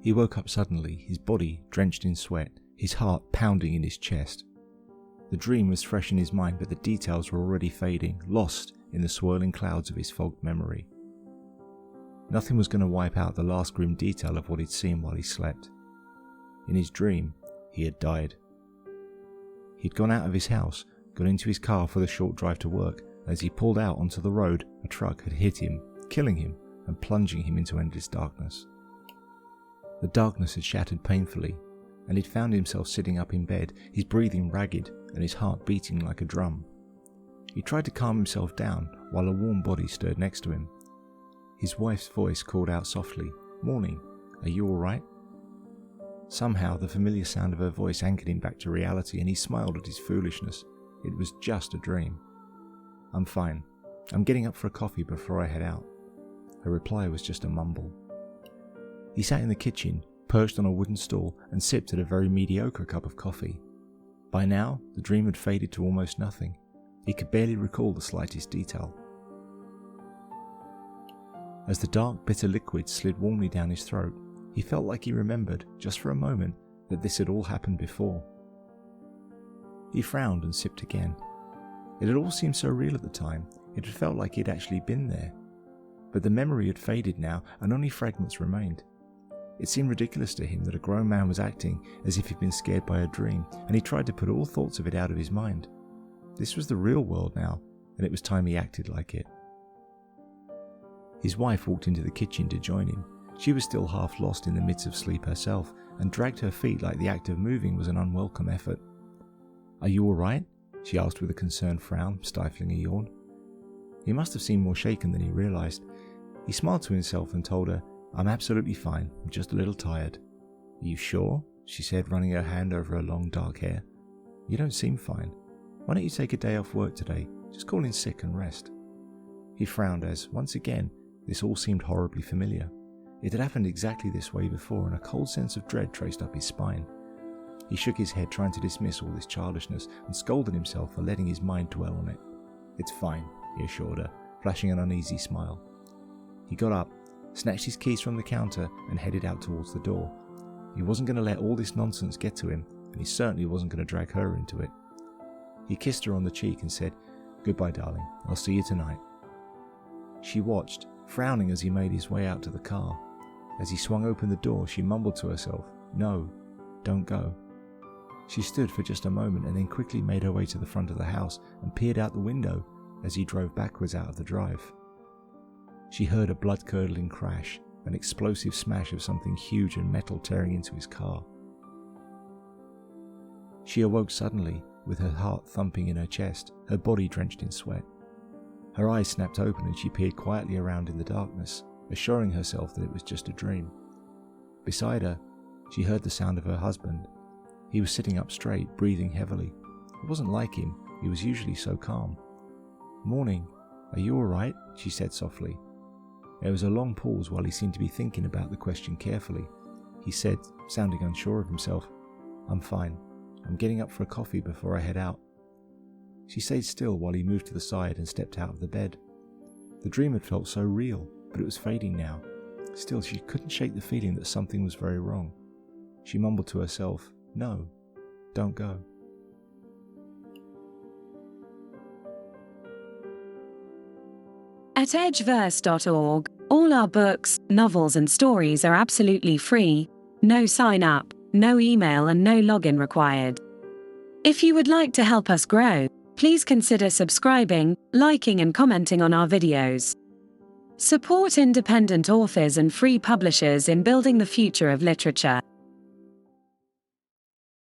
He woke up suddenly, his body drenched in sweat, his heart pounding in his chest. The dream was fresh in his mind, but the details were already fading, lost in the swirling clouds of his fogged memory. Nothing was going to wipe out the last grim detail of what he'd seen while he slept. In his dream, he had died. He'd gone out of his house, got into his car for the short drive to work, and as he pulled out onto the road, a truck had hit him, killing him and plunging him into endless darkness. The darkness had shattered painfully, and he'd found himself sitting up in bed, his breathing ragged and his heart beating like a drum. He tried to calm himself down while a warm body stirred next to him. His wife's voice called out softly, "Morning, are you all right?" Somehow the familiar sound of her voice anchored him back to reality, and he smiled at his foolishness. It was just a dream. "I'm fine. I'm getting up for a coffee before I head out." Her reply was just a mumble. He sat in the kitchen, perched on a wooden stool, and sipped at a very mediocre cup of coffee. By now, the dream had faded to almost nothing. He could barely recall the slightest detail. As the dark, bitter liquid slid warmly down his throat, he felt like he remembered, just for a moment, that this had all happened before. He frowned and sipped again. It had all seemed so real at the time, it had felt like he had actually been there. But the memory had faded now, and only fragments remained. It seemed ridiculous to him that a grown man was acting as if he'd been scared by a dream, and he tried to put all thoughts of it out of his mind. This was the real world now, and it was time he acted like it. His wife walked into the kitchen to join him. She was still half lost in the midst of sleep herself, and dragged her feet like the act of moving was an unwelcome effort. "Are you all right?" she asked with a concerned frown, stifling a yawn. He must have seemed more shaken than he realised. He smiled to himself and told her, "I'm absolutely fine, I'm just a little tired." "Are you sure?" she said, running her hand over her long dark hair. "You don't seem fine. Why don't you take a day off work today? Just call in sick and rest." He frowned as, once again, this all seemed horribly familiar. It had happened exactly this way before, and a cold sense of dread traced up his spine. He shook his head, trying to dismiss all this childishness, and scolded himself for letting his mind dwell on it. "It's fine," he assured her, flashing an uneasy smile. He got up, snatched his keys from the counter, and headed out towards the door. He wasn't going to let all this nonsense get to him, and he certainly wasn't going to drag her into it. He kissed her on the cheek and said, "Goodbye, darling. I'll see you tonight." She watched, frowning as he made his way out to the car. As he swung open the door, she mumbled to herself, "No, don't go." She stood for just a moment and then quickly made her way to the front of the house and peered out the window as he drove backwards out of the drive. She heard a blood-curdling crash, an explosive smash of something huge and metal tearing into his car. She awoke suddenly, with her heart thumping in her chest, her body drenched in sweat. Her eyes snapped open and she peered quietly around in the darkness, assuring herself that it was just a dream. Beside her, she heard the sound of her husband. He was sitting up straight, breathing heavily. It wasn't like him, he was usually so calm. "Morning, are you all right?" she said softly. There was a long pause while he seemed to be thinking about the question carefully. He said, sounding unsure of himself, "I'm fine. I'm getting up for a coffee before I head out." She stayed still while he moved to the side and stepped out of the bed. The dream had felt so real, but it was fading now. Still, she couldn't shake the feeling that something was very wrong. She mumbled to herself, "No, don't go." At edgeverse.org, all our books, novels and stories are absolutely free. No sign up, no email and no login required. If you would like to help us grow, please consider subscribing, liking and commenting on our videos. Support independent authors and free publishers in building the future of literature.